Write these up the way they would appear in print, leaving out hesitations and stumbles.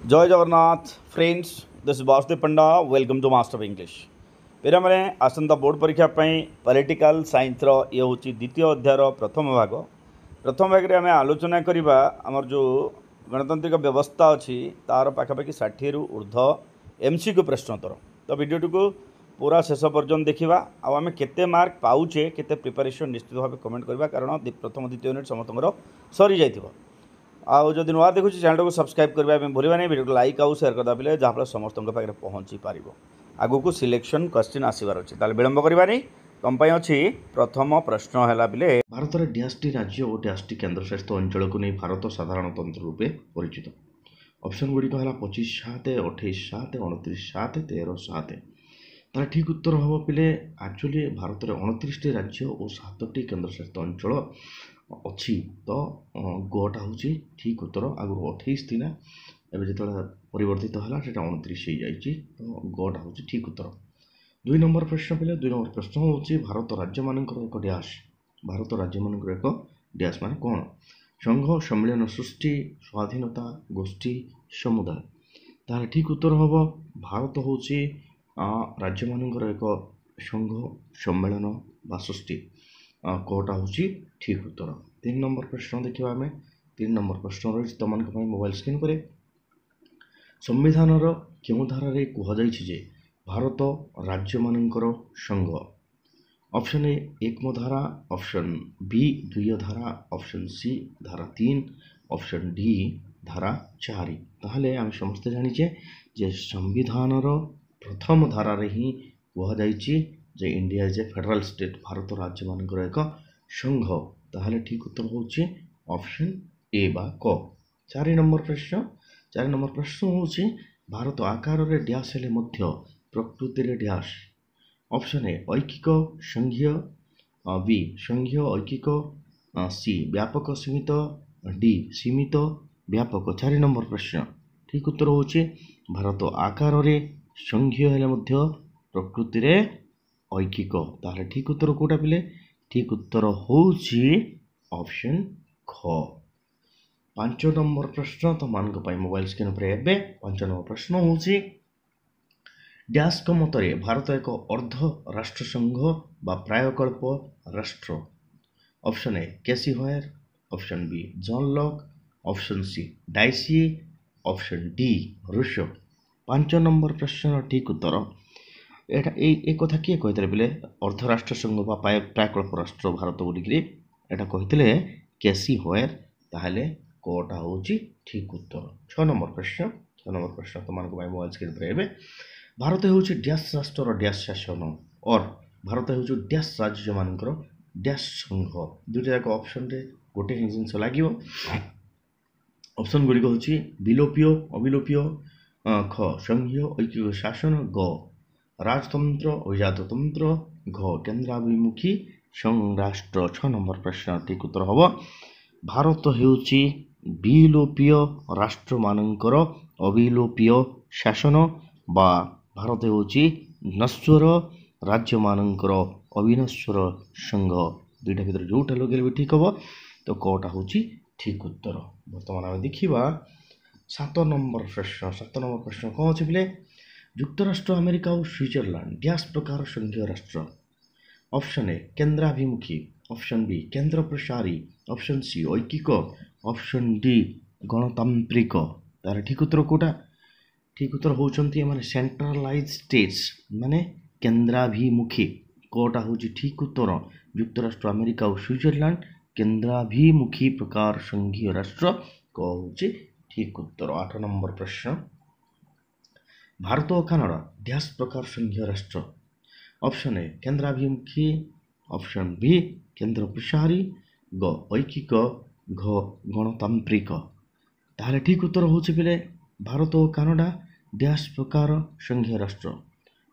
जय Jagannath friends this Vasudev Panda welcome to master of English पेरा मैंने आसंता बोर्ड परीक्षा पॉलिटिकल साइंस ये हूँ द्वितीय अध्यायर प्रथम भाग में आम आलोचना करवा आमर जो गणतांत्रिक व्यवस्था अच्छी तार पाखापाखि 60 रु ऊर्ध एमसीक्यू प्रश्नोत्तर तो भिडियोटी को पूरा शेष पर्यंत देखा आम केते मार्क पाऊे केते प्रिपरेशन निश्चित भाव कमेंट करवा कारण प्रथम द्वितीय यूनिट समस्त सरी जाइथिबो। आउ जदि नुआ देखुँ चैनल को सब्सक्राइब करने भूलवा नहीं, वीडियो को लाइक आउ शेयर करदे पे जहाँफल समस्त पाखे पहुँची पार आगू को सिलेक्शन क्वेश्चन आसबार अच्छे ताल विलंब करवानी तुम अच्छी प्रथम प्रश्न है बिले भारत में डैशटी राज्य और डैशटी केन्द्रशासित अंचल को नहीं भारत साधारणतंत्र रूपे परिचित। ऑप्शन गुड़िक है 25/7, 28/7, 29/7, 13/7। तार ठीक उत्तर हम पे एक्चुअली भारत में 29टी राज्य और 7टी केन्द्रशासित अंचल अच्छी तो गोटा हूँ ठीक उत्तर। आगुरी 28 थी एवं जो परिवर्तित है 29 हो जाए तो गोटा हूँ ठीक उत्तर। 2 नंबर प्रश्न पे 2 नंबर प्रश्न हूँ भारत राज्य मानकर एक डैश। भारत राज्य मानकर एक डैश मान कौन? संघ, सम्मेलन, सृष्टि, स्वाधीनता, गोष्ठी, समुदाय। तार ठीक उत्तर हम भारत हूँ राज्य मानकर एक संघ, सम्मेलन बा सृष्टि कोटा हूँ ठीक उत्तर। 3 नंबर प्रश्न देखा आम 3 नंबर प्रश्न रही तुम मोबाइल स्क्रीन पर संविधान क्यों धारा कहुई भारत राज्य मानकर संघ। ऑप्शन ए 1 धारा, ऑप्शन बी 2 धारा, ऑप्शन सी धारा 3, ऑप्शन डी धारा 4। ताहले आम समस्ते जानिचे जे संविधान प्रथम धारा ही कहुई जे India is a federal state, Bharat राज्य मानकर एक संघ। ताहले ठीक उत्तर हूँ ऑप्शन ए बा क। 4 नंबर प्रश्न हूँ भारत आकार रे डैश हेले मध्य प्रकृति रे डैश। ऑप्शन ए ऐकिक संघीय, बी संघीय ऐकिक, सी व्यापक सीमित, डी सीमित व्यापक। 4 नंबर प्रश्न ठीक उत्तर हूँ भारत आकार रे संघीय हेले मध्य प्रकृति रे ऐकिक। ताहले ठीक उत्तर कोटा पिले? ठीक उत्तर हूँ ऑप्शन ख। 5 नंबर प्रश्न तो मान मोबाइल स्क्रीन पर एवं 5 नंबर प्रश्न हूँ डैश को मतरे भारत एक अर्ध राष्ट्र संघ बा प्रायकल्प राष्ट्र। Option A K C Wheare, option B John Locke, option C Dicey, option D Rousseau. 5 number प्रश्न ठीक उत्तर एटा एक कथा किए कहते बोले अर्धराष्ट्र संघ बा प्रायकल्प राष्ट्र भारत बोलिकी एटा कहते केसी होयर। ताहले कोटा हूँ ठीक उत्तर। 6 नंबर प्रश्न तुम मोबाइल स्क्रीन पर एवं भारत हूँ डैश राष्ट्र डैश शासन और भारत हूँ डैश राज्य मानकर डैश संघ। दुईटा जाक ऑप्शन रे गोटे ही जिन लगे। ऑप्शन गुड़िक हूँ विलोपीय, अविलोपीय, ख संघीय ऐकिक शासन, ग राजतंत्र अजाततंत्र, घ केन्द्राभिमुखी संराष्ट्र। 6 नंबर प्रश्न ठीक उत्तर हम भारत हूँ विलोपीय राष्ट्र मानकर अविलोपीय शासन बा भारत हूँ नश्वर राज्य मानकर अविनश्वर संघ। दुईटा भर जोटा लगे भी ठीक हम तो कटा हूँ ठीक उत्तर। बर्तमान आम देखा 7 नंबर प्रश्न। 7 नंबर प्रश्न कौन अच्छे बोले युक्तराष्ट्र अमेरिका और स्विट्जरलैंड डैश प्रकार संघीय राष्ट्र। ऑप्शन ए केन्द्राभिमुखी, ऑप्शन बी केन्द्र प्रसारी, ऑप्शन सी ऐकिक, ऑप्शन डी गणतांत्रिक। तार ठीक उत्तर कोटा? ठीक उत्तर होती माने सेंट्रलाइज स्टेट्स माने केन्द्राभिमुखी। कोटा हूँ ठीक उत्तर युक्तराष्ट्र अमेरिका और स्विट्जरलैंड केन्द्राभिमुखी प्रकार संघीय राष्ट्र हूँ ठीक उत्तर। 8 नंबर प्रश्न भारत और कनाडा डैश प्रकार संघीय राष्ट्र। ऑप्शन ए केन्द्राभिमुखी, ऑप्शन बी केन्द्र प्रसारी, ग ऐकिक, घ गणतांत्रिक। ताहले ठीक उत्तर हूँ पे भारत और कनाडा डैश प्रकार संघीय राष्ट्र।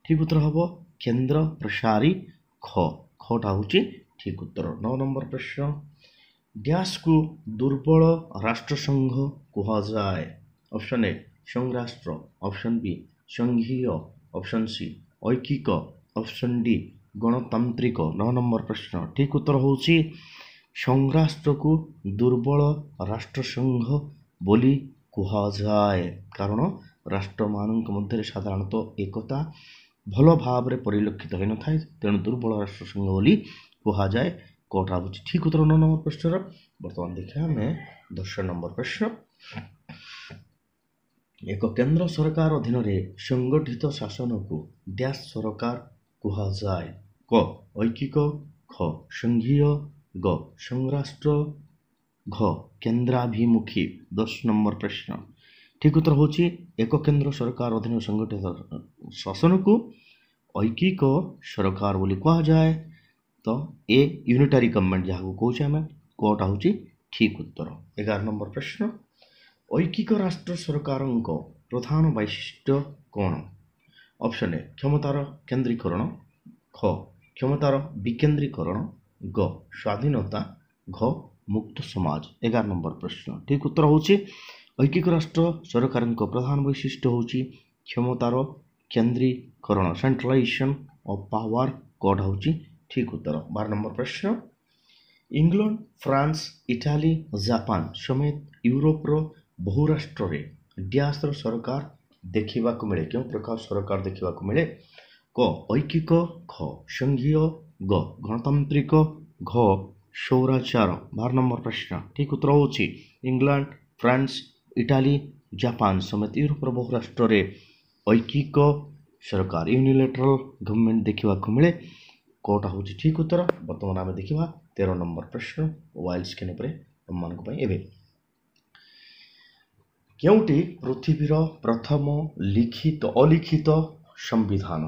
ठीक उत्तर हम केन्द्र प्रसारी ख। खटा हूँ ठीक उत्तर। 9 नंबर प्रश्न डैश को दुर्बल राष्ट्र संघ कहुए। ऑप्शन ए संघराष्ट्र, ऑप्शन बी संघीय, ऑप्शन सी ऐकिक, ऑप्शन डी गणतांत्रिक। 9 नंबर प्रश्न ठीक उत्तर हूँ संघराष्ट्र को दुर्बल राष्ट्र संघ बोली କୁହାଯାଏ। କାରଣ ରାଷ୍ଟ୍ରମାନଙ୍କ ମଧ୍ୟରେ ସାଧାରଣତଃ ଏକତା ଭଲ ଭାବରେ ପରିଲକ୍ଷିତ ହୋଇନଥାଏ, ତେଣୁ ଦୁର୍ବଳ ରାଷ୍ଟ୍ରସଂଘ ବୋଲି କୁହାଯାଏ। କୋଉଟା ହେଉଛି ଠିକ୍ ଉତ୍ତର 9 ନମ୍ବର ପ୍ରଶ୍ନର। ବର୍ତ୍ତମାନ ଦେଖିବା ଆମେ 10 ନମ୍ବର ପ୍ରଶ୍ନ। ଏକ କେନ୍ଦ୍ର ସରକାର ଅଧୀନରେ ସଂଗଠିତ ଶାସନକୁ ଡ୍ୟାସ୍ ସରକାର କୁହାଯାଏ। କ ଐକିକ, ଖ ସଂଘୀୟ, ଗ ସଂରାଷ୍ଟ୍ର, ଘ କେନ୍ଦ୍ରାଭିମୁଖୀ। 10 ନମ୍ବର ପ୍ରଶ୍ନ। ଠିକ୍ ଉତ୍ତର ହେଉଛି ଏକ କେନ୍ଦ୍ର ସରକାର ଅଧୀନରେ ସଂଗଠିତ ଶାସନକୁ ଐକିକ ସରକାର ବୋଲି କୁହାଯାଏ। ତ ଏ ୟୁନିଟାରୀ ଗଭର୍ଣ୍ଣମେଣ୍ଟ ଯାହାକୁ କହୁଛେ ଆମେ, କୋଉଟା ହେଉଛି ଠିକ୍ ଉତ୍ତର। 11 ନମ୍ବର ପ୍ରଶ୍ନ। ଐକିକ ରାଷ୍ଟ୍ର ସରକାରଙ୍କ ପ୍ରଧାନ ବୈଶିଷ୍ଟ୍ୟ କ'ଣ? ଅପସନ୍ ଏ କ୍ଷମତାର କେନ୍ଦ୍ରୀକରଣ, ଖ କ୍ଷମତାର ବିକେନ୍ଦ୍ରୀକରଣ, ଗ ସ୍ୱାଧୀନତା, ଘ ମୁକ୍ତ ସମାଜ। 11 ନମ୍ବର ପ୍ରଶ୍ନ। ଠିକ୍ ଉତ୍ତର ହେଉଛି ଐକିକ ରାଷ୍ଟ୍ର ସରକାରଙ୍କ ପ୍ରଧାନ ବୈଶିଷ୍ଟ୍ୟ ହେଉଛି କ୍ଷମତାର କେନ୍ଦ୍ରୀକରଣ, ସେଣ୍ଟ୍ରାଲାଇଜେସନ୍ ଅଫ୍ ପାୱାର। କୋଉଟା ହେଉଛି ଠିକ୍ ଉତ୍ତର। 12 ନମ୍ବର ପ୍ରଶ୍ନ। ଇଂଲଣ୍ଡ, ଫ୍ରାନ୍ସ, ଇଟାଲୀ, ଜାପାନ ସମେତ ୟୁରୋପର ବହୁ ରାଷ୍ଟ୍ରରେ ଡ୍ୟାସ୍ର ସରକାର ଦେଖିବାକୁ ମିଳେ। କେଉଁ ପ୍ରକାର ସରକାର ଦେଖିବାକୁ ମିଳେ? କ ଐକିକ, ଖ ସଂଘୀୟ, ଗ ଗଣତାନ୍ତ୍ରିକ, ଘ ସୌରାଚାର। 12 ନମ୍ବର ପ୍ରଶ୍ନ। ଠିକ୍ ଉତ୍ତର ହେଉଛି ଇଂଲଣ୍ଡ, ଫ୍ରାନ୍ସ, ଇଟାଲୀ, ଜାପାନ ସମେତ ୟୁରୋପର ବହୁ ରାଷ୍ଟ୍ରରେ ଐକିକ ସରକାର, ୟୁନିଲେଟରାଲ ଗଭର୍ଣ୍ଣମେଣ୍ଟ ଦେଖିବାକୁ ମିଳେ। କୋଉଟା ହେଉଛି ଠିକ୍ ଉତ୍ତର। ବର୍ତ୍ତମାନ ଆମେ ଦେଖିବା 13 ନମ୍ବର ପ୍ରଶ୍ନ ମୋବାଇଲ ସ୍କ୍ରିନ୍ ଉପରେ ଆମମାନଙ୍କ ପାଇଁ। ଏବେ କେଉଁଟି ପୃଥିବୀର ପ୍ରଥମ ଅଲିଖିତ ସମ୍ବିଧାନ?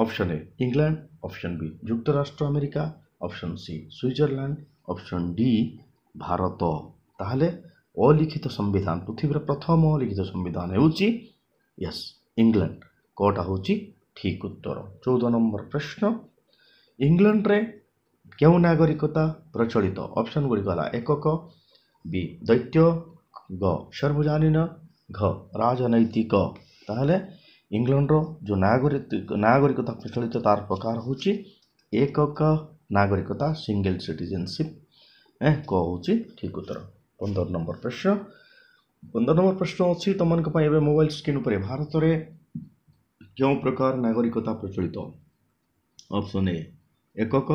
Option A England, option B ଯୁକ୍ତରାଷ୍ଟ୍ର America, option C Switzerland, option D Bharat. ତାହେଲେ ଅଲିଖିତ ସମ୍ବିଧାନ, ପୃଥିବୀର ପ୍ରଥମ ଅଲିଖିତ ସମ୍ବିଧାନ ହେଉଛି ୟେସ୍ ଇଂଲଣ୍ଡ। କୋଉଟା ହେଉଛି ଠିକ୍ ଉତ୍ତର। 14 ନମ୍ବର ପ୍ରଶ୍ନ। ଇଂଲଣ୍ଡରେ କେଉଁ ନାଗରିକତା ପ୍ରଚଳିତ? ଅପସନ୍ ଗୁଡ଼ିକ ହେଲା ଏକକ, ବି ଦ୍ୱୈତ, ଗ ସାର୍ବଜନୀନ, ଘ ରାଜନୈତିକ। ତାହେଲେ ଇଂଲଣ୍ଡର ଯେଉଁ ନାଗରିକତା ପ୍ରଚଳିତ ତାର ପ୍ରକାର ହେଉଛି ଏକକ ନାଗରିକତା, ସିଙ୍ଗଲ ସିଟିଜେନସିପ୍। କ ହେଉଛି ଠିକ୍ ଉତ୍ତର। 15 ନମ୍ବର ପ୍ରଶ୍ନ। 15 ନମ୍ବର ପ୍ରଶ୍ନ ଅଛି ତୁମମାନଙ୍କ ପାଇଁ ଏବେ ମୋବାଇଲ ସ୍କ୍ରିନ୍ ଉପରେ। ଭାରତରେ କେଉଁ ପ୍ରକାର ନାଗରିକତା ପ୍ରଚଳିତ? ଅପସନ୍ ଏ ଏକକ,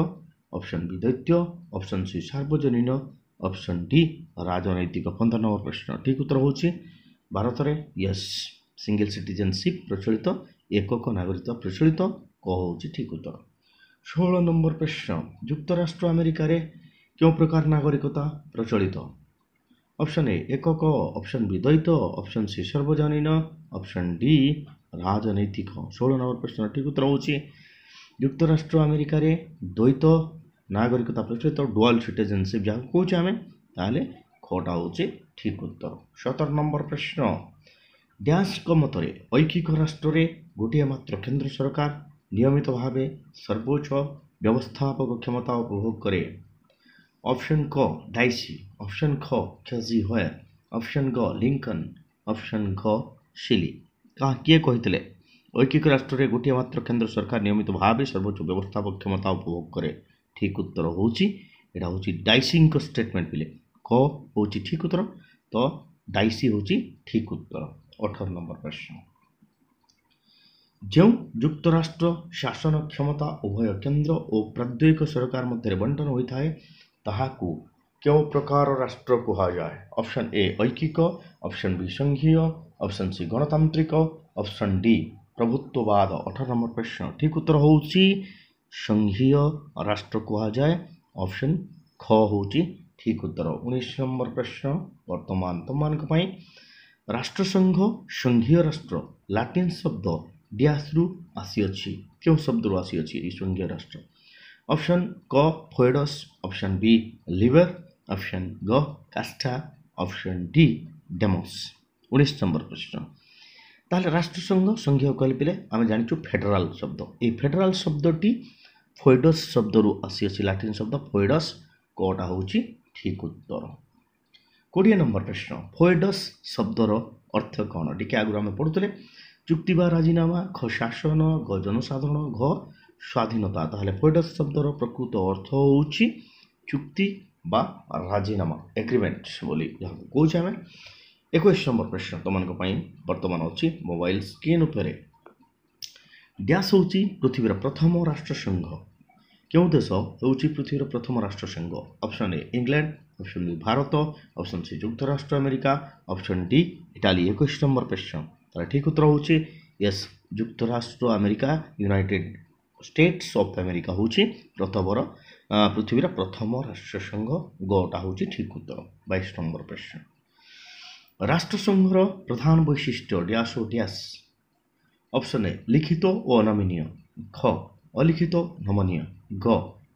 ଅପସନ୍ ବି ଦ୍ୱୈତ, ଅପସନ୍ ସି ସାର୍ବଜନୀନ, ଅପସନ୍ ଡି ରାଜନୈତିକ। 15 ନମ୍ବର ପ୍ରଶ୍ନ। ଠିକ୍ ଉତ୍ତର ହେଉଛି ଭାରତରେ ୟେସ୍ ସିଙ୍ଗଲ ସିଟିଜେନସିପ୍ ପ୍ରଚଳିତ, ଏକକ ନାଗରିକତା ପ୍ରଚଳିତ। କ ହେଉଛି ଠିକ୍ ଉତ୍ତର। 16 ନମ୍ବର ପ୍ରଶ୍ନ। ଯୁକ୍ତରାଷ୍ଟ୍ର ଆମେରିକାରେ କେଉଁ ପ୍ରକାର ନାଗରିକତା ପ୍ରଚଳିତ? ଅପସନ୍ ଏ ଏକକ, ଅପସନ୍ ବି ଦ୍ୱୈତ, ଅପସନ୍ ସି ସାର୍ବଜନୀନ, ଅପସନ୍ ଡି ରାଜନୈତିକ। 16 ନମ୍ବର ପ୍ରଶ୍ନ। ଠିକ୍ ଉତ୍ତର ହେଉଛି ଯୁକ୍ତରାଷ୍ଟ୍ର ଆମେରିକାରେ ଦ୍ୱୈତ ନାଗରିକତା ପ୍ରଚଳିତ, ଡୁଆଲ୍ ସିଟିଜେନସିପ୍ ଯାହାକୁ କହୁଛେ ଆମେ। ତାହେଲେ ଖଟା ହେଉଛି ଠିକ୍ ଉତ୍ତର। 17 ନମ୍ବର ପ୍ରଶ୍ନ। ଡ୍ୟାସ୍ଙ୍କ ମତରେ ଐକିକ ରାଷ୍ଟ୍ରରେ ଗୋଟିଏ ମାତ୍ର କେନ୍ଦ୍ର ସରକାର ନିୟମିତ ଭାବେ ସର୍ବୋଚ୍ଚ ବ୍ୟବସ୍ଥାପକ କ୍ଷମତା ଉପଭୋଗ କରେ। ଅପସନ୍ କ ଡାଇସି, ଅପସନ୍ ଖ ଖେଜି ହୋୟାର, ଅପସନ୍ ଗ ଲିଙ୍କନ, ଅପସନ୍ ଘ ସିଲି। କିଏ କହିଥିଲେ ଐକିକ ରାଷ୍ଟ୍ରରେ ଗୋଟିଏ ମାତ୍ର କେନ୍ଦ୍ର ସରକାର ନିୟମିତ ଭାବେ ସର୍ବୋଚ୍ଚ ବ୍ୟବସ୍ଥାପକ କ୍ଷମତା ଉପଭୋଗ କରେ? ଠିକ୍ ଉତ୍ତର ହେଉଛି ଏଇଟା ହେଉଛି ଡାଇସିଙ୍କ ଷ୍ଟେଟମେଣ୍ଟ ପିଲେ। କ ହେଉଛି ଠିକ୍ ଉତ୍ତର। ତ ଡାଇସି ହେଉଛି ଠିକ୍ ଉତ୍ତର। 18 ନମ୍ବର ପ୍ରଶ୍ନ। ଯେଉଁ ଯୁକ୍ତରାଷ୍ଟ୍ର ଶାସନ କ୍ଷମତା ଉଭୟ କେନ୍ଦ୍ର ଓ ପ୍ରାଦେଶିକ ସରକାର ମଧ୍ୟରେ ବଣ୍ଟନ ହୋଇଥାଏ ତାହାକୁ କେଉଁ ପ୍ରକାର ରାଷ୍ଟ୍ର କୁହାଯାଏ? ଅପସନ୍ ଏ ଐକିକ, ଅପସନ୍ ବି ସଂଘୀୟ, ଅପସନ୍ ସି ଗଣତାନ୍ତ୍ରିକ, ଅପସନ୍ ଡି ପ୍ରଭୁତ୍ୱବାଦ। 18 ନମ୍ବର ପ୍ରଶ୍ନ। ଠିକ୍ ଉତ୍ତର ହେଉଛି ସଂଘୀୟ ରାଷ୍ଟ୍ର କୁହାଯାଏ। ଅପସନ୍ ଖ ହେଉଛି ଠିକ୍ ଉତ୍ତର। 19 ନମ୍ବର ପ୍ରଶ୍ନ ବର୍ତ୍ତମାନ ତୁମମାନଙ୍କ ପାଇଁ। ରାଷ୍ଟ୍ରସଂଘ ସଂଘୀୟ ରାଷ୍ଟ୍ର ଲାଟିନ୍ ଶବ୍ଦ ଡ୍ୟାସ୍ରୁ ଆସିଅଛି। କେଉଁ ଶବ୍ଦରୁ ଆସିଅଛି ଏହି ସଂଘୀୟ ରାଷ୍ଟ୍ର? ଅପସନ୍ କ ଫୋଏଡସ୍, ଅପସନ୍ ବି ଲିବର, ଅପସନ୍ ଗ କାଷ୍ଟା, ଅପସନ୍ ଡି ଡେମୋସ୍। 19 ନମ୍ବର ପ୍ରଶ୍ନ। ତାହେଲେ ରାଷ୍ଟ୍ରସଂଘ ସଂଘୀୟ କହିଲେ ପିଲେ ଆମେ ଜାଣିଛୁ ଫେଡେରାଲ ଶବ୍ଦ। ଏହି ଫେଡେରାଲ ଶବ୍ଦଟି ଫୋଏଡସ୍ ଶବ୍ଦରୁ ଆସିଅଛି, ଲାଟିନ୍ ଶବ୍ଦ ଫୋଏଡସ୍। କଟା ହେଉଛି ଠିକ୍ ଉତ୍ତର। 20 ନମ୍ବର ପ୍ରଶ୍ନ। ଫୋଏଡସ୍ ଶବ୍ଦର ଅର୍ଥ କ'ଣ? ଟିକେ ଆଗରୁ ଆମେ ପଢ଼ୁଥିଲେ ଚୁକ୍ତି ବା ରାଜିନାମା, ଖ ଶାସନ, ଗ ଜନସାଧାରଣ, ଘ ସ୍ୱାଧୀନତା। ତାହେଲେ ଫୋଏଡସ୍ ଶବ୍ଦର ପ୍ରକୃତ ଅର୍ଥ ହେଉଛି ଚୁକ୍ତି ବା ରାଜିନାମା, ଏଗ୍ରିମେଣ୍ଟ ବୋଲି ଯାହାକୁ କହୁଛେ ଆମେ। 21 নম্বର ପ୍ରଶ୍ନ ତମମାନଙ୍କ ପାଇଁ ବର୍ତ୍ତମାନ ଅଛି ମୋବାଇଲ ସ୍କ୍ରିନ୍ ଉପରେ। ଡ୍ୟାସ୍ ହେଉଛି ପୃଥିବୀର ପ୍ରଥମ ରାଷ୍ଟ୍ରସଂଘ। କେଉଁ ଦେଶ ହେଉଛି ପୃଥିବୀର ପ୍ରଥମ ରାଷ୍ଟ୍ରସଂଘ? Option A England, option B Bharat, option C ଯୁକ୍ତରାଷ୍ଟ୍ର America, option D Italy. 21 number ପ୍ରଶ୍ନ, ତାର ଠିକ୍ ଉତ୍ତର ହେଉଛି ୟେସ୍, ଯୁକ୍ତରାଷ୍ଟ୍ର America, United States of America ହେଉଛି ପୃଥିବୀର ପ୍ରଥମ ରାଷ୍ଟ୍ରସଂଘ। ଗଟା ହେଉଛି ଠିକ୍ ଉତ୍ତର। 22 নম্বର ପ୍ରଶ୍ନ, ରାଷ୍ଟ୍ରସଂଘର ପ୍ରଧାନ ବୈଶିଷ୍ଟ୍ୟ dash O dash. Option A ଲିଖିତ ଓ ଅନମନୀୟ, ଖ ଅଲିଖିତ ନମନୀୟ, ଗ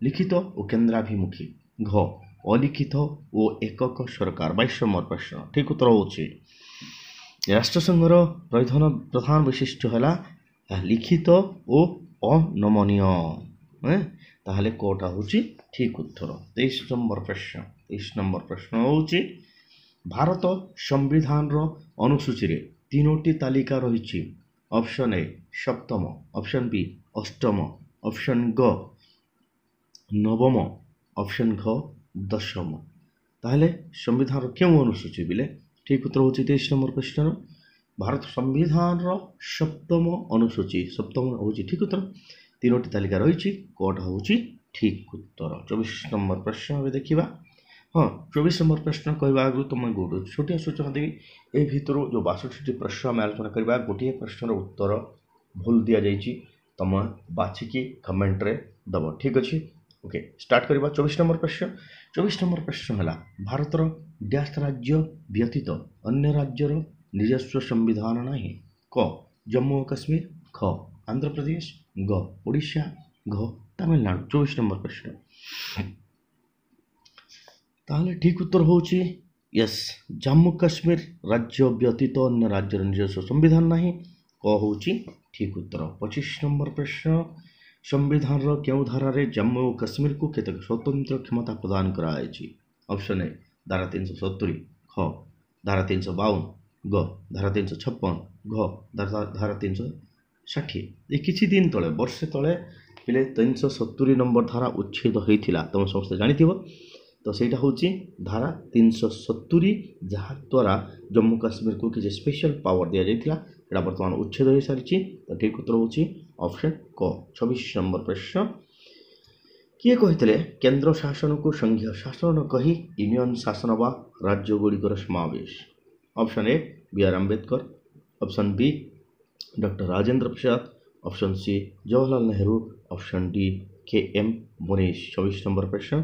ଲିଖିତ ଓ କେନ୍ଦ୍ରାଭିମୁଖୀ, ଘ ଅଲିଖିତ ଓ ଏକକ ସରକାର। 22 নম্বର ପ୍ରଶ୍ନ, ଠିକ୍ ଉତ୍ତର ହେଉଛି ରାଷ୍ଟ୍ରସଂଘର ପ୍ରଧାନ ବୈଶିଷ୍ଟ୍ୟ ହେଲା ଲିଖିତ ଓ ଅନମନୀୟ। ତାହେଲେ କୋଟା ହେଉଛି ଠିକ୍ ଉତ୍ତର। 23 নম্বର ପ୍ରଶ୍ନ, 23 নম্বର ପ୍ରଶ୍ନ ହେଉଛି ଭାରତ ସମ୍ବିଧାନର ଅନୁସୂଚୀରେ 3ଟି ତାଲିକା ରହିଛି। ଅପସନ୍ ଏ ସପ୍ତମ, ଅପସନ୍ ବି ଅଷ୍ଟମ, ଅପସନ୍ ଗ ନବମ, ଅପସନ୍ ଘ ଦଶମ। ତାହେଲେ ସମ୍ବିଧାନର କେଉଁ ଅନୁସୂଚୀ ବିଲେ ଠିକ୍ ଉତ୍ତର ହେଉଛି 23 নম্বର ପ୍ରଶ୍ନର ଭାରତ ସମ୍ବିଧାନର ସପ୍ତମ ଅନୁସୂଚୀ, ସପ୍ତମ ହେଉଛି ଠିକ୍ ଉତ୍ତର। 3ଟି ତାଲିକା ରହିଛି, କୋଟା ହେଉଛି ଠିକ୍ ଉତ୍ତର। 24 নম্বର ପ୍ରଶ୍ନ ଏବେ ଦେଖିବା। ହଁ, 24 নম্বର ପ୍ରଶ୍ନ କହିବା ଆଗରୁ ତୁମକୁ ଗୋଟେ ଛୋଟିଆ ସୂଚନା ଦେବି। ଏ ଭିତରୁ ଯେଉଁ 62ଟି ପ୍ରଶ୍ନ ଆମେ ଆଲୋଚନା କରିବା, ଗୋଟିଏ ପ୍ରଶ୍ନର ଉତ୍ତର ଭୁଲ ଦିଆଯାଇଛି, ତୁମେ ବାଛିକି କମେଣ୍ଟରେ ଦେବ, ଠିକ୍ ଅଛି? ଓକେ, ଷ୍ଟାର୍ଟ କରିବା। 24 নম্বର ପ୍ରଶ୍ନ, 24 নম্বର ପ୍ରଶ୍ନ ହେଲା ଭାରତର ଡ୍ୟାସ୍ ରାଜ୍ୟ ବ୍ୟତୀତ ଅନ୍ୟ ରାଜ୍ୟର ନିଜସ୍ୱ ସମ୍ବିଧାନ ନାହିଁ। କ ଜମ୍ମୁ ଓ କାଶ୍ମୀର, ଖ ଆନ୍ଧ୍ରପ୍ରଦେଶ, ଗ ଓଡ଼ିଶା, ଘ ତାମିଲନାଡୁ। 24 নম্বର ପ୍ରଶ୍ନ, ତାହେଲେ ଠିକ୍ ଉତ୍ତର ହେଉଛି ୟେସ୍, ଜାମ୍ମୁ କାଶ୍ମୀର ରାଜ୍ୟ ବ୍ୟତୀତ ଅନ୍ୟ ରାଜ୍ୟର ନିଜସ୍ୱ ସମ୍ବିଧାନ ନାହିଁ। କ ହେଉଛି ଠିକ୍ ଉତ୍ତର। 25 নম্বର ପ୍ରଶ୍ନ, ସମ୍ବିଧାନର କେଉଁ ଧାରାରେ ଜାମ୍ମୁ ଓ କାଶ୍ମୀରକୁ କେତେକ ସ୍ୱତନ୍ତ୍ର କ୍ଷମତା ପ୍ରଦାନ କରାଯାଇଛି? ଅପସନ୍ ଏ ଧାରା 370, ଖ ଧାରା 352, ଗ ଧାରା 356, ଘ ଧାରା 360। ଏ କିଛି ଦିନ ତଳେ, ବର୍ଷେ ତଳେ ପିଲେ 370 নম্বର ଧାରା ଉଚ୍ଛେଦ ହୋଇଥିଲା, ତୁମେ ସମସ୍ତେ ଜାଣିଥିବ। ତ ସେଇଟା ହେଉଛି ଧାରା 370, ଯାହାଦ୍ୱାରା ଜମ୍ମୁ କାଶ୍ମୀରକୁ କିଛି ସ୍ପେଶାଲ ପାୱାର ଦିଆଯାଇଥିଲା। ଏଇଟା ବର୍ତ୍ତମାନ ଉଚ୍ଛେଦ ହୋଇସାରିଛି। ତ ଠିକ୍ ଉତ୍ତର ହେଉଛି ଅପସନ୍ କ। 26 নম্বର ପ୍ରଶ୍ନ, କିଏ କହିଥିଲେ କେନ୍ଦ୍ର ଶାସନକୁ ସଂଘୀୟ ଶାସନ ନ କହି ୟୁନିୟନ୍ ଶାସନ ବା ରାଜ୍ୟଗୁଡ଼ିକର ସମାବେଶ? Option A B R Ambedkar, option B doctor Rajendra Prasad, option C Jawaharlal Nehru, option D K M Munshi. 24 number ପ୍ରଶ୍ନ,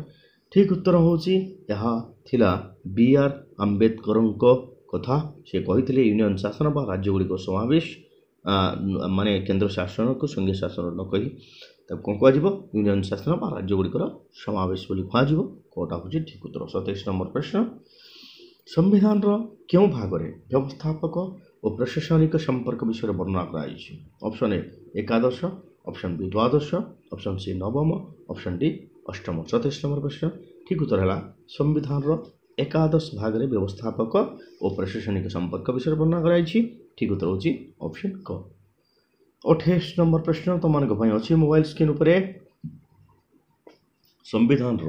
ଠିକ୍ ଉତ୍ତର ହେଉଛି ଏହା ଥିଲା ବି ଆର୍ ଆମ୍ବେଦକରଙ୍କ କଥା। ସେ କହିଥିଲେ ୟୁନିୟନ୍ ଶାସନ ବା ରାଜ୍ୟଗୁଡ଼ିକ ସମାବେଶ, ମାନେ କେନ୍ଦ୍ର ଶାସନକୁ ସଂଘୀୟ ଶାସନ ନ କହି ତାକୁ କ'ଣ କୁହାଯିବ? ୟୁନିୟନ୍ ଶାସନ ବା ରାଜ୍ୟଗୁଡ଼ିକର ସମାବେଶ ବୋଲି କୁହାଯିବ। କୋଟା ହେଉଛି ଠିକ୍ ଉତ୍ତର। 27 নম্বର ପ୍ରଶ୍ନ, ସମ୍ବିଧାନର କେଉଁ ଭାଗରେ ବ୍ୟବସ୍ଥାପକ ଓ ପ୍ରଶାସନିକ ସମ୍ପର୍କ ବିଷୟରେ ବର୍ଣ୍ଣନା କରାଯାଇଛି? ଅପସନ୍ ଏ ଏକାଦଶ, ଅପସନ୍ ବି ଦ୍ୱାଦଶ, ଅପସନ୍ ସି ନବମ, ଅପସନ୍ ଡି ଅଷ୍ଟମ। 27 নম্বର ପ୍ରଶ୍ନ, ଠିକ୍ ଉତ୍ତର ହେଲା ସମ୍ବିଧାନର ଏକାଦଶ ଭାଗରେ ବ୍ୟବସ୍ଥାପକ ଓ ପ୍ରଶାସନିକ ସମ୍ପର୍କ ବିଷୟରେ ବର୍ଣ୍ଣନା କରାଯାଇଛି। ଠିକ୍ ଉତ୍ତର ହେଉଛି ଅପସନ୍ କ। 28 নম্বର ପ୍ରଶ୍ନ ତୁମମାନଙ୍କ ପାଇଁ ଅଛି ମୋବାଇଲ ସ୍କ୍ରିନ୍ ଉପରେ। ସମ୍ବିଧାନର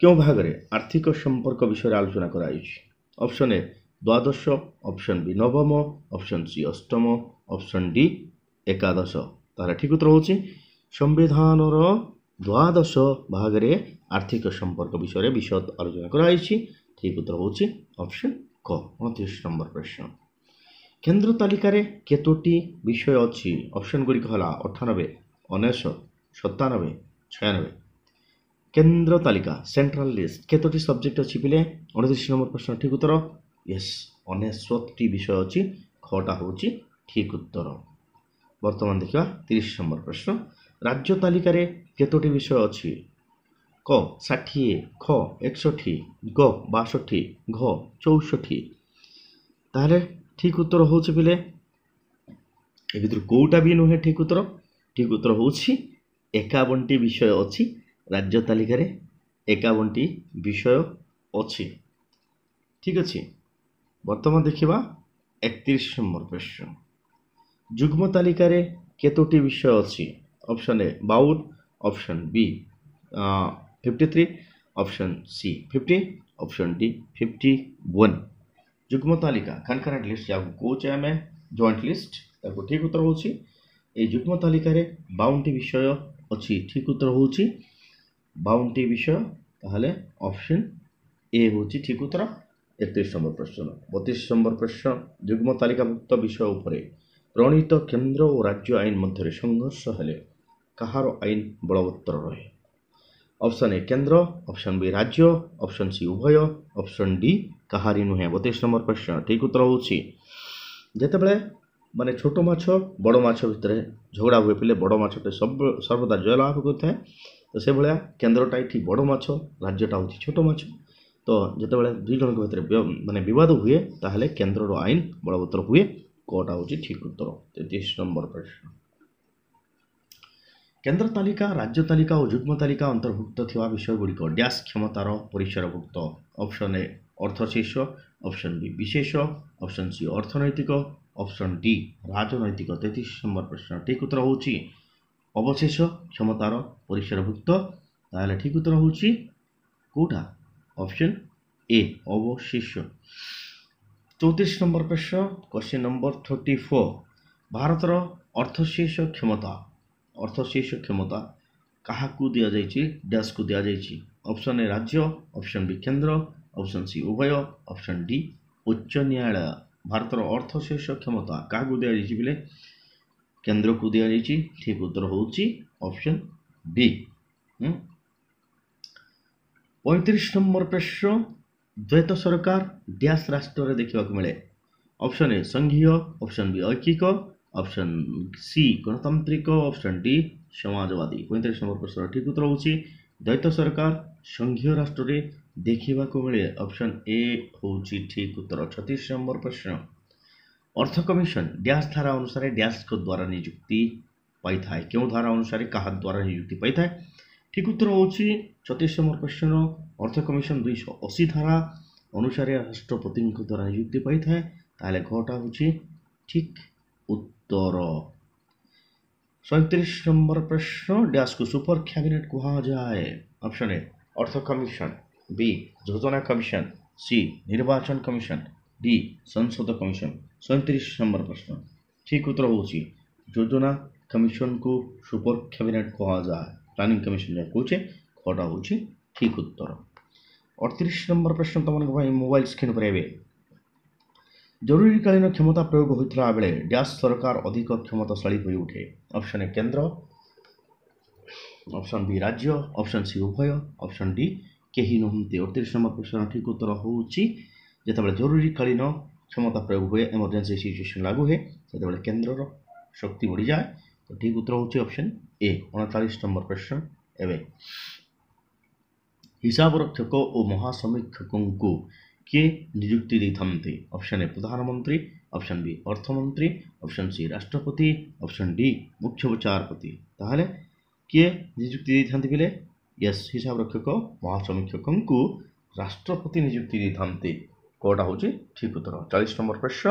କେଉଁ ଭାଗରେ ଆର୍ଥିକ ସମ୍ପର୍କ ବିଷୟରେ ଆଲୋଚନା କରାଯାଇଛି? ଅପସନ୍ ଏ ଦ୍ୱାଦଶ, ଅପସନ୍ ବି ନବମ, ଅପସନ୍ ସି ଅଷ୍ଟମ, ଅପସନ୍ ଡି ଏକାଦଶ। ତାହେଲେ ଠିକ୍ ଉତ୍ତର ହେଉଛି ସମ୍ବିଧାନର ଦ୍ୱାଦଶ ଭାଗରେ ଆର୍ଥିକ ସମ୍ପର୍କ ବିଷୟରେ ବିଶଦ ଆଲୋଚନା କରାଯାଇଛି। ଠିକ୍ ଉତ୍ତର ହେଉଛି ଅପସନ୍ କ। 29 নম্বର ପ୍ରଶ୍ନ, କେନ୍ଦ୍ର ତାଲିକାରେ କେତୋଟି ବିଷୟ ଅଛି? ଅପସନ୍ ଗୁଡ଼ିକ ହେଲା 98, 99, 97, 96। କେନ୍ଦ୍ର ତାଲିକା ସେଣ୍ଟ୍ରାଲ ଲିଷ୍ଟ କେତୋଟି ସବଜେକ୍ଟ ଅଛି ପିଲେ? 29 নম্বର ପ୍ରଶ୍ନ, ଠିକ୍ ଉତ୍ତର ୟେସ୍, 69ଟି ବିଷୟ ଅଛି। ଖଟା ହେଉଛି ଠିକ୍ ଉତ୍ତର। ବର୍ତ୍ତମାନ ଦେଖିବା 30 নম্বର ପ୍ରଶ୍ନ, ରାଜ୍ୟ ତାଲିକାରେ କେତୋଟି ବିଷୟ ଅଛି? କ 60, ଖ 61, ଗ 62, ଘ 64। ତାହେଲେ ଠିକ୍ ଉତ୍ତର ହେଉଛି ପିଲେ ଏ ଭିତରୁ କେଉଁଟା ବି ନୁହେଁ ଠିକ୍ ଉତ୍ତର। ଠିକ୍ ଉତ୍ତର ହେଉଛି 51ଟି ବିଷୟ ଅଛି ରାଜ୍ୟ ତାଲିକାରେ। 51ଟି ବିଷୟ ଅଛି, ଠିକ୍ ଅଛି। ବର୍ତ୍ତମାନ ଦେଖିବା 31 নম্বର ପ୍ରଶ୍ନ, ଯୁଗ୍ମ ତାଲିକାରେ କେତୋଟି ବିଷୟ ଅଛି? Option A 52, option B 53, option C 50, option D 51। ଯୁଗ୍ମ ତାଲିକା କନକରେଣ୍ଟ ଲିଷ୍ଟ ଯାହାକୁ କହୁଛେ ଆମେ ଜଏଣ୍ଟ ଲିଷ୍ଟ, ତାକୁ ଠିକ୍ ଉତ୍ତର ହେଉଛି এই ଯୁଗ୍ମ ତାଲିକାରେ 52ଟି ବିଷୟ ଅଛି। ଠିକ୍ ଉତ୍ତର ହେଉଛି 52ଟି ବିଷୟ, ତାହେଲେ ଅପସନ୍ ଏ ହେଉଛି ଠିକ୍ ଉତ୍ତର। 31 নম্বর প্রশ্ন। 32 নম্বর প্রশ্ন, যুগ্ম তালিকাভুক্ত বিষয় উপরে প্রণীত কেন্দ্র ও রাজ্য আইন মধ্যে সংঘর্ষ হলে কাহার আইন বলবତ୍ତর রহে? অপশন এ কেন্দ্র, অপশন বি রাজ্য, অপশন সি উভয়, অপশন ডি কাহারি নুহে। 32 নম্বর প্রশ্ন ঠিক উত্তর ହେଉଛି ଯେତେବେଳେ ମାନେ ଛୋଟ ମାଛ ବଡ଼ ମାଛ ଭିତରେ ଝଗଡ଼ା ହୁଏ, ପିଲେ ବଡ଼ ମାଛଟେ ସର୍ବଦା ଜୟଲାଭ କରିଥାଏ। ତ ସେଭଳିଆ କେନ୍ଦ୍ରଟା ଏଠି ବଡ଼ ମାଛ, ରାଜ୍ୟଟା ହେଉଛି ଛୋଟ ମାଛ। ତ ଯେତେବେଳେ ଦୁଇ ଜଣଙ୍କ ଭିତରେ ମାନେ ବିବାଦ ହୁଏ ତାହେଲେ କେନ୍ଦ୍ରର ଆଇନ ବଳବତ୍ତର ହୁଏ। କଟା ହେଉଛି ଠିକ୍ ଉତ୍ତର। 33 নম্বর ପ୍ରଶ୍ନ। କେନ୍ଦ୍ର ତାଲିକା, ରାଜ୍ୟ ତାଲିକା ଓ ଯୁଗ୍ମ ତାଲିକା ଅନ୍ତର୍ଭୁକ୍ତ ଥିବା ବିଷୟଗୁଡ଼ିକ ଡ୍ୟାସ୍ କ୍ଷମତାର ପରିସରଭୁକ୍ତ? ଅପସନ୍ ଏ ଅର୍ଥଶୀର୍ଷ, ଅପସନ୍ ବି ବିଶେଷ, ଅପସନ୍ ସି ଅର୍ଥନୈତିକ, ଅପସନ୍ ଡି ରାଜନୈତିକ। 33 নম্বর ପ୍ରଶ୍ନ ଠିକ୍ ଉତ୍ତର ହେଉଛି ଅବଶେଷ କ୍ଷମତାର ପରିସରଭୁକ୍ତ। ତାହେଲେ ଠିକ୍ ଉତ୍ତର ହେଉଛି କେଉଁଟା? অপশন এ অবশিষ্ট। 34 নম্বর প্রশ্ন, কোশ্চেন নম্বর 34। ভারতর অর্থশীর্ষ ক্ষমতা কাহাকু দিয়াଯାଇଛି? ড্যাশকু দিয়াଯାଇଛି? অপশন এ রাজ্য, অপশন বি কেন্দ্র, অপশন সি উভয়, অপশন ডি উচ্চ ন্যায়ালয়। ভারতর অর্থশীর্ষ ক্ষমতা কাহাকু দিয়াଯାଇଛି বলে কেন্দ্রকু দিয়াଯାଇଛି। ঠিক উত্তর ହେଉଛି অপশন ডি। 35 নম্বর প্রশ্ন, দ্বৈত সরকার ড্যাশ রাষ্ট্রে দেখিବାକୁ ମିଳେ? অপশন এ সংঘীয়, অপশন বি ঐকিক, অপশন সি গণতান্ত্রিক, অপশন ডি সমাজবাদী। 35 নম্বর প্রশ্ন ঠিক উত্তর ହେଉଛି দ্বৈত সরকার সংঘীয় রাষ্ট্রে ଦେଖିବାକୁ ମିଳେ। অপশন এ ହେଉଛି ঠিক উত্তর। 36 নম্বর প্রশ্ন, অর্থ কমিশন ড্যাশ ধারা অনুসারে ড্যাশଙ୍କ দ্ୱାରା নিযুক্তি পাইଥାଏ? କେଉଁ ଧାରା ଅନୁସାରେ କାହା ଦ୍ୱାରା ନିଯୁକ୍ତି ପାଇଥାଏ? ঠিক উত্তর ହେଉଛି 36 নম্বর প্রশ্ন, অর্থ কমিশন 280 ধারা অনুসারে রাষ্ট্রপতিଙ୍କ দ্ୱାରା ନିଯୁକ୍ତି ପାଇଥାଏ। ତାହେଲେ ଘଟା ହେଉଛି ଠିକ୍ ଉତ୍ତର। 37 নম্বর প্রশ্ন, ড্যাশକୁ সুপার ক্যাবিନେট କୁହାଯାଏ? অপশন এ অর্থ কমিশন, বি যোজনা কমিশন, সি নির্বাচন কমিশন, ডি সংসদ কমিশন। 37 নম্বর প্রশ্ন ঠিক উত্তর ହେଉଛି যোজনা কমিশনକୁ সুপার କ୍ୟାବିନେଟ୍ କୁହାଯାଏ। ପ୍ଲାନିଂ କମିଶନ ଯାହା କହୁଛେ, ଖଟା ହେଉଛି ଠିକ୍ ଉତ୍ତର। 38 নম্বর প্রশ্ন ତୁମମାନଙ୍କ ପାଇଁ ମୋବାଇଲ ସ୍କ୍ରିନ୍ ଉପରେ ଏବେ। ଜରୁରୀକାଳୀନ କ୍ଷମତା ପ୍ରୟୋଗ ହୋଇଥିଲା ବେଳେ ଡ୍ୟାସ୍ ସରକାର ଅଧିକ କ୍ଷମତାଶାଳୀ ହୋଇ ଉଠେ? ଅପସନ୍ ଏ କେନ୍ଦ୍ର, ଅପସନ୍ ବି ରାଜ୍ୟ, ଅପସନ୍ ସି ଉଭୟ, ଅପସନ୍ ଡି କେହି ନୁହନ୍ତି। 38 নম্বর ପ୍ରଶ୍ନ ଠିକ୍ ଉତ୍ତର ହେଉଛି ଯେତେବେଳେ ଜରୁରୀକାଳୀନ କ୍ଷମତା ପ୍ରୟୋଗ ହୁଏ, ଏମର୍ଜେନ୍ସି ସିଚୁଏସନ୍ ଲାଗୁ ହୁଏ, ସେତେବେଳେ କେନ୍ଦ୍ରର ଶକ୍ତି ବଢ଼ିଯାଏ। ତ ଠିକ୍ ଉତ୍ତର ହେଉଛି ଅପସନ୍ ଏ। 39 নম্বর ପ୍ରଶ୍ନ ଏବେ। ହିସାବରକ୍ଷକ ଓ ମହାସମୀକ୍ଷକଙ୍କୁ କିଏ ନିଯୁକ୍ତି ଦେଇଥାନ୍ତି? ଅପସନ୍ ଏ ପ୍ରଧାନମନ୍ତ୍ରୀ, ଅପସନ୍ ବି ଅର୍ଥମନ୍ତ୍ରୀ, ଅପସନ୍ ସି ରାଷ୍ଟ୍ରପତି, ଅପସନ୍ ଡି ମୁଖ୍ୟ ବିଚାରପତି। ତାହେଲେ କିଏ ନିଯୁକ୍ତି ଦେଇଥାନ୍ତି ବୋଲେ? ୟେସ୍, ହିସାବରକ୍ଷକ ମହାସମୀକ୍ଷକଙ୍କୁ ରାଷ୍ଟ୍ରପତି ନିଯୁକ୍ତି ଦେଇଥାନ୍ତି। କୋଉଟା ହେଉଛି ଠିକ୍ ଉତ୍ତର। 40 নম্বর ପ୍ରଶ୍ନ,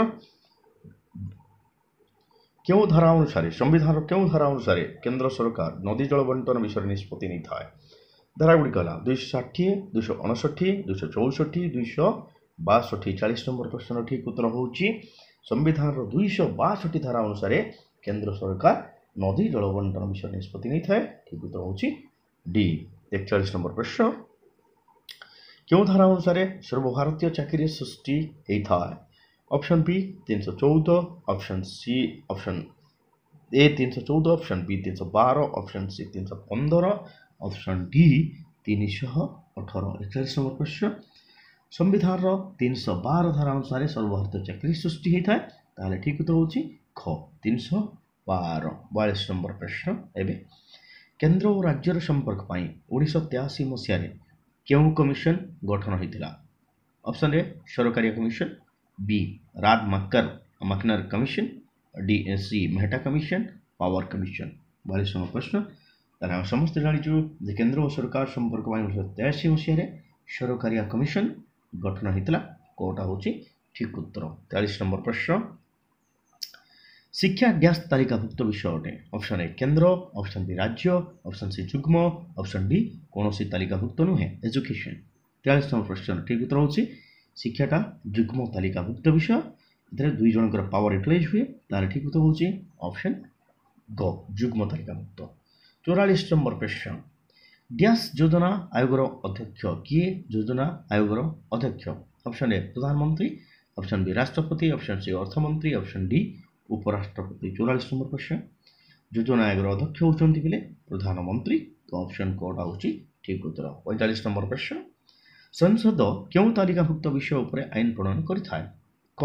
କେଉଁ ଧାରା ଅନୁସାରେ, ସମ୍ବିଧାନର କେଉଁ ଧାରା ଅନୁସାରେ କେନ୍ଦ୍ର ସରକାର ନଦୀ ଜଳ ବଣ୍ଟନ ବିଷୟରେ ନିଷ୍ପତ୍ତି ନେଇଥାଏ? ଧାରାଗୁଡ଼ିକ ହେଲା 260, 259, 264, 262। 40 নম্বর ପ୍ରଶ୍ନର ଠିକ୍ ଉତ୍ତର ହେଉଛି ସମ୍ବିଧାନର 262 ଧାରା ଅନୁସାରେ କେନ୍ଦ୍ର ସରକାର ନଦୀ ଜଳ ବଣ୍ଟନ ବିଷୟରେ ନିଷ୍ପତ୍ତି ନେଇଥାଏ। ଠିକ୍ ଉତ୍ତର ହେଉଛି ଡି। 41 নম্বর ପ୍ରଶ୍ନ, କେଉଁ ଧାରା ଅନୁସାରେ ସର୍ବଭାରତୀୟ ଚାକିରି ସୃଷ୍ଟି ହୋଇଥାଏ? Option B 314, option C option A 314, option B 312, option C 315, option D 318। 41 নম্বর ପ୍ରଶ୍ନ, ସମ୍ବିଧାନର 312 ଧାରା ଅନୁସାରେ ସର୍ବଭାରତୀୟ ଚାକିରି ସୃଷ୍ଟି ହୋଇଥାଏ। ତାହେଲେ ଠିକ୍ ଉତ୍ତର ହେଉଛି ଖ 312। 42 নম্বর ପ୍ରଶ୍ନ ଏବେ। କେନ୍ଦ୍ର ଓ ରାଜ୍ୟର ସମ୍ପର୍କ ପାଇଁ 1983 ମସିହାରେ କେଉଁ କମିଶନ ଗଠନ ହୋଇଥିଲା? Option A Sarkaria commission, B Rajamannar commission, D C Mehta commission, power commission. 42 number প্রশ্ন, তাহলে ଆମେ ସମସ୍ତେ ଜାଣିଛୁ ଯେ କେନ୍ଦ୍ର ଓ ସରକାର ସମ୍ପର୍କ ପାଇଁ 1983 ମସିହାରେ ସରକାରୀ କମିଶନ ଗଠନ ହୋଇଥିଲା। କୋଉଟା ହେଉଛି ଠିକ୍ ଉତ୍ତର। 43 নম্বর ପ୍ରଶ୍ନ, ଶିକ୍ଷା ଡ୍ୟାସ୍ ତାଲିକାଭୁକ୍ତ ବିଷୟ ଅଟେ? ଅପସନ୍ ଏ କେନ୍ଦ୍ର, ଅପସନ୍ ବି ରାଜ୍ୟ, ଅପସନ୍ ସି ଯୁଗ୍ମ, ଅପସନ୍ ଡି କୌଣସି ତାଲିକାଭୁକ୍ତ ନୁହେଁ, ଏଜୁକେସନ୍। 43 নম্বর ପ୍ରଶ୍ନ ଠିକ୍ ଉତ୍ତର ହେଉଛି ଶିକ୍ଷାଟା ଯୁଗ୍ମ ତାଲିକାଭୁକ୍ତ ବିଷୟ, ଏଥିରେ ଦୁଇ ଜଣଙ୍କର ପାୱାର ୟୁଟିଲାଇଜ୍ ହୁଏ। ତାହେଲେ ଠିକ୍ ଉତ୍ତର ହେଉଛି ଅପସନ୍ ଗ ଯୁଗ୍ମ ତାଲିକାଭୁକ୍ତ। 44 নম্বর প্রশ্ন, ড্যাশ যোজনা আয়োগর অধ্যক্ষ কিଏ? যোজনা আয়োগর অধ্যক্ষ অপশন এ প্রধানমন্ত্রী, অপশন বি রাষ্ট্রপতি, অপশন সি অর্থমন্ত্রী, অপশন ডি উপরাষ্ট্রপতি। 44 নম্বর প্রশ্ন, যোজনা আয়োগর অধ্যক্ষ হচ্ছেন বলে প্রধানমন্ত্রী, তো অপশন কোটা হচ্ছে ঠিক উত্তর। 45 নম্বর প্রশ্ন, সংসদ কেউ তালিকাভুক্ত বিষয় উপরে আইন প্রণয়ন করে থাকে? ক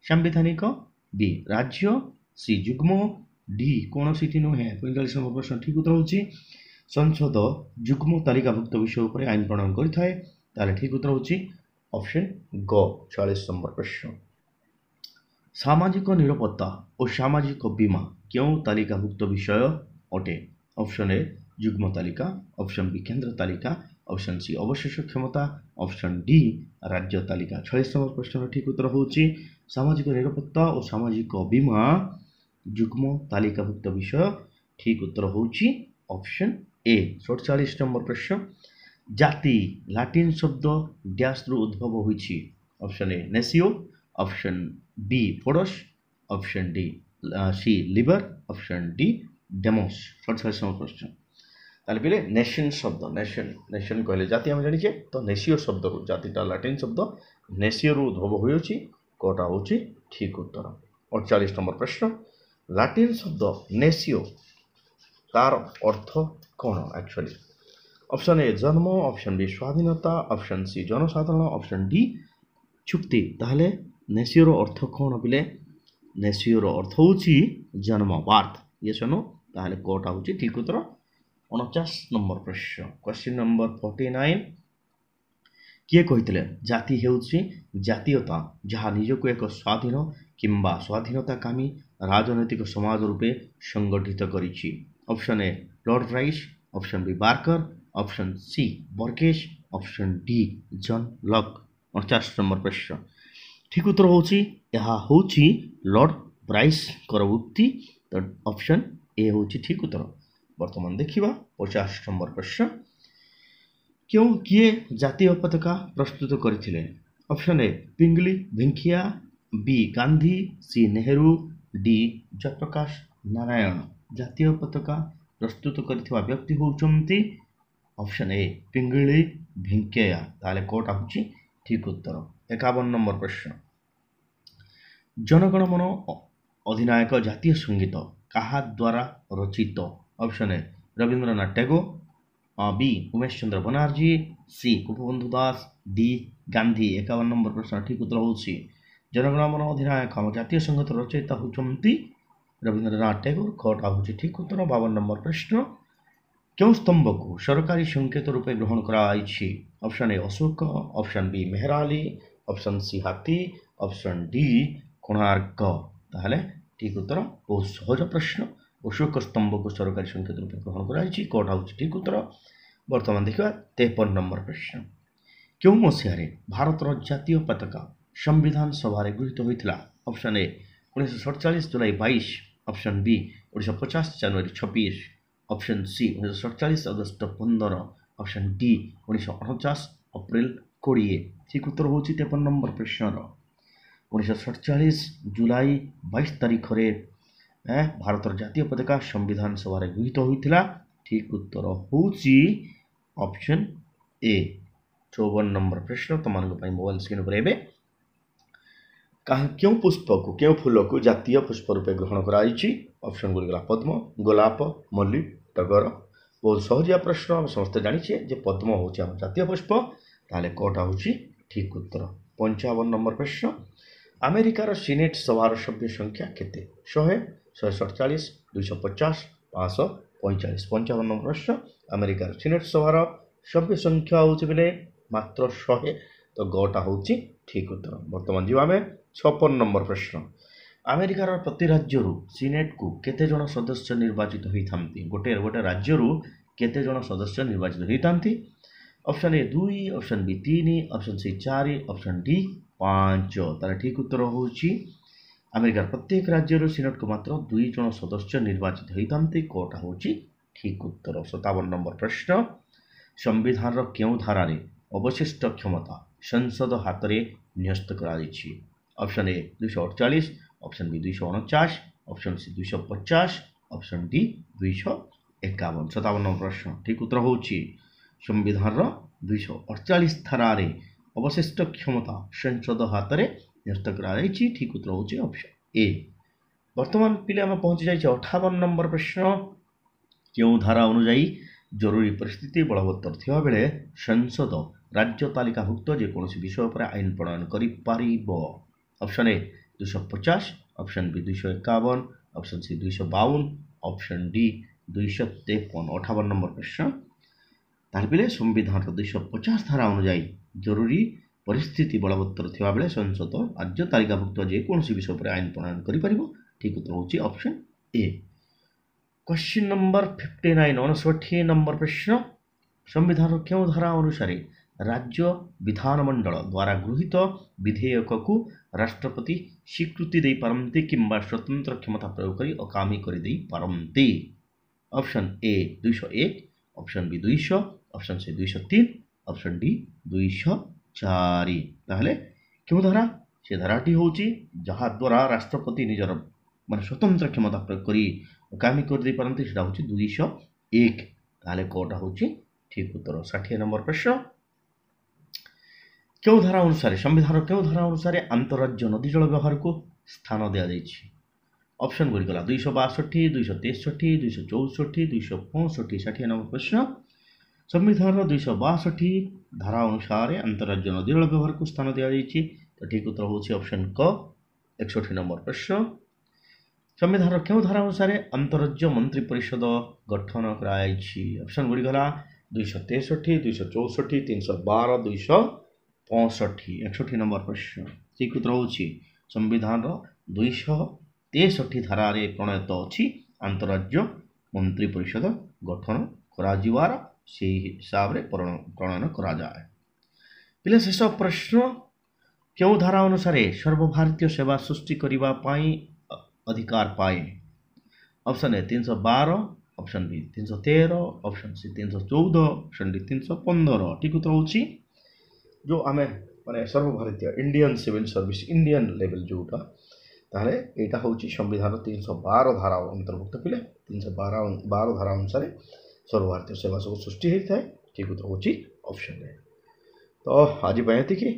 সাংবিধানিক, বি রাজ্য, সি যুগ্ম, ডি কৌଣସିଟି ନୁହେଁ। 45 নম্বর প্রশ্ন ঠিক উত্তর হচ্ছে সংসদ যুগ্ম তালিকাভুক্ত বিষয় উপরে আইন প্রণয়ন করে থাকে। তাহলে ঠিক উত্তর হচ্ছে অপশন গ 46 নম্বর প্রশ্ন, সামাজিক নিরাপত্তা ও সামাজিক বীমা কেউ তালিকাভুক্ত বিষয় অটে? অপশন এ যুগ্ম তালিকা, অপশন বি কেন্দ্র তালিকা, অপশন সি অবশেষ ক্ষমতা, অপশন ডি রাজ্য তালিকা। 46 নম্বর প্রশ্নের ঠিক উত্তর হচ্ছে সামাজিক নিরাপত্তা ও সামাজিক বীমা যুগ্ম তালিকাভুক্ত বিষয়। ঠিক উত্তর হচ্ছে অপশন এ। 47 নম্বর প্রশ্ন, জাতি লাটিন শব্দ ড্যাশରୁ উদ্ভব হয়েছে? অপশন এ নেসিও, অপশন বি ফোরস, অপশন ডি সি লিবার, অপশন ডি ডেমোস। 47 নম্বর প্রশ্ন, তাহলে পেলে নেশন শব্দ, নেশন কহিলে জাতি আমি জানিছে, তো নেসিও শব্দରୁ জাতিটা লাটিন শব্দ নেসিওରୁ উদ্ভব হয়েছে, কোটা হচ্ছে ঠিক উত্তর। 48 নম্বর প্রশ্ন, লাটিন শব্দ নেসিও তার অর্থ কোণ অ্যাকচুয়ালি? অপশন এ জন্ম, অপশন বি স্বাধীনতা, অপশন সি জনসাধারণ, অপশন ডি চুক্তি। তাহলে নেসিওর অর্থ কোণ পিলে? নেসিওর অর্থ হচ্ছে জন্ম, বার্থ। ইয়ে শোনো, তাহলে কোটা হচ্ছে ঠিক উত্তর। 49 নম্বর প্রশ্ন, কোশ্চিন নম্বর 49, କିଏ କହିଥିଲେ ଜାତି ହେଉଛି ଜାତୀୟତା ଯାହା ନିଜକୁ ଏକ ସ୍ୱାଧୀନ କିମ୍ବା ସ୍ୱାଧୀନତାକାମୀ ରାଜନୈତିକ ସମାଜ ରୂପେ ସଂଗଠିତ କରିଛି? Option A Lord Bryce, option B Barker, option C Burgess, option D John Locke. 49 number প্রশ্ন, ঠিক উত্তর হচ্ছে ଏହା ହେଉଛି ଲର୍ଡ ବ୍ରାଇସ୍ଙ୍କର ଉକ୍ତି, ତ ଅପସନ୍ ଏ ହେଉଛି ଠିକ୍ ଉତ୍ତର। ବର୍ତ୍ତମାନ ଦେଖିବା 50 নম্বর প্রশ্ন, କିଏ ଜାତୀୟ ପତାକା ପ୍ରସ୍ତୁତ କରିଥିଲେ? Option A Pingali Venkaiah, B Gandhi, C Nehru, D Jayaprakash Narayan. ଜାତୀୟ ପତାକା ପ୍ରସ୍ତୁତ କରିଥିବା ବ୍ୟକ୍ତି ହେଉଛନ୍ତି ଅପସନ୍ ଏ ପିଙ୍ଗଳି ଭେଙ୍କିୟା। ତାହେଲେ କୋଟା ହେଉଛି ଠିକ୍ ଉତ୍ତର। 51 নম্বর প্রশ্ন, জনগণমন ଅଧିନାୟକ ଜାତୀୟ ସଙ୍ଗୀତ କାହା ଦ୍ୱାରା ରଚିତ? Option A Rabindranath Tagore, B Umesh Chandra Banerjee, C Gopabandhu Das, D Gandhi. 51 number প্রশ্ন ঠিক উত্তর হচ্ছে জনগণমন ଅଧିନାୟକ ଆମ ଜାତୀୟ ସଙ୍ଗୀତ ରଚୟିତା ହେଉଛନ୍ତି ରବୀନ୍ଦ୍ରନାଥ ଟାଗୋର। ଖଟା ହେଉଛି ଠିକ୍ ଉତ୍ତର। 52 নম্বর ପ୍ରଶ୍ନ, କେଉଁ ସ୍ତମ୍ଭକୁ ସରକାରୀ ସଂକେତ ରୂପେ ଗ୍ରହଣ କରାଯାଇଛି? Option A Ashok, option B ମେହେରାଲି, ଅପସନ୍ ସି ହାତୀ, ଅପସନ୍ ଡି କୋଣାର୍କ। ତାହେଲେ ଠିକ୍ ଉତ୍ତର। ବହୁତ ସହଜ ପ୍ରଶ୍ନ, ଅଶୋକ ସ୍ତମ୍ଭକୁ ସରକାରୀ ସଂକେତ ରୂପେ ଗ୍ରହଣ କରାଯାଇଛି, କୋଟା ହେଉଛି ଠିକ୍ ଉତ୍ତର। ବର୍ତ୍ତମାନ ଦେଖିବା 53 নম্বর ପ୍ରଶ୍ନ, କେଉଁ ମସିହାରେ ଭାରତର ଜାତୀୟ ପତାକା ସମ୍ବିଧାନ ସଭାରେ ଗୃହୀତ ହୋଇଥିଲା? ଅପସନ୍ ଏ 1947 ଜୁଲାଇ 22, ଅପସନ୍ ବି 1950 ଜାନୁଆରୀ 26, option C 1947 August 15, option D 1949 April 20। ଠିକ୍ ଉତ୍ତର ହେଉଛି 53 নম্বর ପ୍ରଶ୍ନର 1947 ଜୁଲାଇ 22 ତାରିଖରେ ଭାରତର ଜାତୀୟ ପତାକା ସମ୍ବିଧାନ ସଭାରେ ଗୃହୀତ ହୋଇଥିଲା। ଠିକ୍ ଉତ୍ତର ହେଉଛି ଅପସନ୍ ଏ। 54 নম্বর ପ୍ରଶ୍ନ ତୁମମାନଙ୍କ ପାଇଁ ମୋବାଇଲ ସ୍କ୍ରିନ୍ ଉପରେ ଏବେ, କେଉଁ ପୁଷ୍ପକୁ କେଉଁ ଫୁଲକୁ ଜାତୀୟ ପୁଷ୍ପ ରୂପେ ଗ୍ରହଣ କରାଯାଇଛି? ଅପସନ୍ ଗୁଡ଼ିକ ହେଲା ପଦ୍ମ, ଗୋଲାପ, ମଲ୍ଲୀ, ଟଗର। ବହୁତ ସହଜିଆ ପ୍ରଶ୍ନ, ଆମେ ସମସ୍ତେ ଜାଣିଛେ ଯେ ପଦ୍ମ ହେଉଛି ଆମ ଜାତୀୟ ପୁଷ୍ପ। ତାହେଲେ କୋଟା ହେଉଛି ଠିକ୍ ଉତ୍ତର। 55 নম্বর ପ୍ରଶ୍ନ, ଆମେରିକାର ସିନେଟ୍ ସଭାର ସଭ୍ୟ ସଂଖ୍ୟା କେତେ? 100, 147, 250, 545। 55 নম্বর ପ୍ରଶ୍ନ, ଆମେରିକାର ସିନେଟ୍ ସଭାର ସଭ୍ୟ ସଂଖ୍ୟା ହେଉଛି ବେଲେ ମାତ୍ର 100, ତ ଗଟା ହେଉଛି ଠିକ୍ ଉତ୍ତର। ବର୍ତ୍ତମାନ ଯିବା ଆମେ 56 নম্বর ପ୍ରଶ୍ନ, ଆମେରିକାର ପ୍ରତି ରାଜ୍ୟରୁ ସିନେଟ୍କୁ କେତେ ଜଣ ସଦସ୍ୟ ନିର୍ବାଚିତ ହୋଇଥାନ୍ତି? ଗୋଟେ ରାଜ୍ୟରୁ କେତେ ଜଣ ସଦସ୍ୟ ନିର୍ବାଚିତ ହୋଇଥାନ୍ତି? Option A 2, option B 3, option C 4, option D 5। ତାହେଲେ ଠିକ୍ ଉତ୍ତର ହେଉଛି ଆମେରିକାର ପ୍ରତ୍ୟେକ ରାଜ୍ୟରୁ ସିନେଟ୍କୁ ମାତ୍ର 2 ଜଣ ସଦସ୍ୟ ନିର୍ବାଚିତ ହୋଇଥାନ୍ତି, କୋଟା ହେଉଛି ଠିକ୍ ଉତ୍ତର। 57 নম্বর ପ୍ରଶ୍ନ, ସମ୍ବିଧାନର କେଉଁ ଧାରାରେ ଅବଶିଷ୍ଟ କ୍ଷମତା ସଂସଦ ହାତରେ न्यस्त କରାଯାଇଛି। ଅପସନ୍ ଏ 248, option B 249, option C 250, option D 251। 57 number ପ୍ରଶ୍ନ ଠିକ୍ ଉତ୍ତର ହେଉଛି ସମ୍ବିଧାନର 248 ଧାରାରେ ଅବଶିଷ୍ଟ କ୍ଷମତା ସଂସଦ ହାତରେ ନ୍ୟସ୍ତ କରାଯାଇଛି। ଠିକ୍ ଉତ୍ତର ହେଉଛି ଅପସନ୍ ଏ। ବର୍ତ୍ତମାନ ପିଲେ ଆମେ ପହଞ୍ଚି ଯାଇଛେ 58 ନମ୍ବର ପ୍ରଶ୍ନ। କେଉଁ ଧାରା ଅନୁଯାୟୀ ଜରୁରୀ ପରିସ୍ଥିତି ବଳବତ୍ତର ଥିବାବେଳେ ସଂସଦ ରାଜ୍ୟ ତାଲିକାଭୁକ୍ତ ଯେକୌଣସି ବିଷୟ ଉପରେ ଆଇନ ପ୍ରଣୟନ କରିପାରିବ? Option A 250, option B 251, option C 252, option D 253। 58 number ପ୍ରଶ୍ନ। ତାହେଲେ ପିଲେ ସମ୍ବିଧାନର 250 ଧାରା ଅନୁଯାୟୀ ଜରୁରୀ ପରିସ୍ଥିତି ବଳବତ୍ତର ଥିବାବେଳେ ସଂସଦ ରାଜ୍ୟ ତାଲିକାଭୁକ୍ତ ଯେକୌଣସି ବିଷୟ ଉପରେ ଆଇନ ପ୍ରଣୟନ କରିପାରିବ। ଠିକ୍ ଉତ୍ତର ହେଉଛି option A. Question number 59 59 number प्रश्न। संविधान केउं धारा अनुसार राज्य विधानमंडल द्वारा गृहीत विधेयक को राष्ट्रपति स्वीकृति दे पारंती किंबा स्वतंत्र क्षमता प्रयोग करी अकामी कर दे पारंती? Option A 201, option B 200, option C 203, option D 204। ताहले केउं धारा? से धाराटी होची जहा द्वारा राष्ट्रपति निजर माने स्वतंत्र क्षमता प्रयोग करी कामी कर दे पारंती सेटा होची 201। ताहले कोटा होची ठीक उत्तर। 60 नंबर प्रश्न। केउ धारा अनुसार संविधान केउ धारा अनुसार अंतरराज्य नदी जल व्यवहार को स्थान दिया जायछि? ऑप्शन गुडी गला 262, 263, 264, 265। 60 नंबर प्रश्न। संविधान 262 धारा अनुसार अंतरराज्य नदी जल व्यवहार को स्थान दिया जायछि। तो ठीक उत्तर होची ऑप्शन क। 61 नंबर प्रश्न। संविधान केउ धारा अनुसार अंतरराज्य मंत्री परिषद गठन करायछि? ऑप्शन गुडी गला 263, 264, 312, 265। 61 नंबर प्रश्न। ठीक उत्तर होछि संविधान 263 धारा रे प्रणीत अछि अंतरराज्य मंत्री परिषद गठन करा जिवार सेही हिसाब रे प्रणयन करा जाय। पिले शेष प्रश्न। केउ धारा अनुसार सर्वभारतीय सेवा सृष्टि करिबा पई अधिकार पाए? Option A 312, option B 313, option C 314, option D 315। ठीक उत्तर होची जो आमे माने सर्वभारतीय Indian civil service Indian level जोटा ताहले एटा होची संविधान 312 धारा अंतर्भुक्त। पिले 312 धारा अनुसार सर्वभारतीय सेवा सब सृष्टि होई थाए। ठीक उत्तर होची ऑप्शन ए। तो आज पयति कि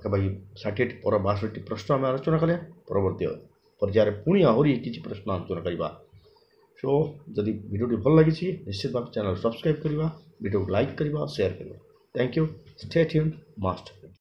भाई 60 पर 62 प्रश्न आम आलोचना कले परवर्ती पर्यायर पुणी आहरी किसी प्रश्न आलोचना करवा। सो जदि वीडियो भल लगी निश्चित भाव चैनल सब्सक्राइब करवा, वीडियो लाइक करवा, शेयर करवा। Thank you. Stay tuned master.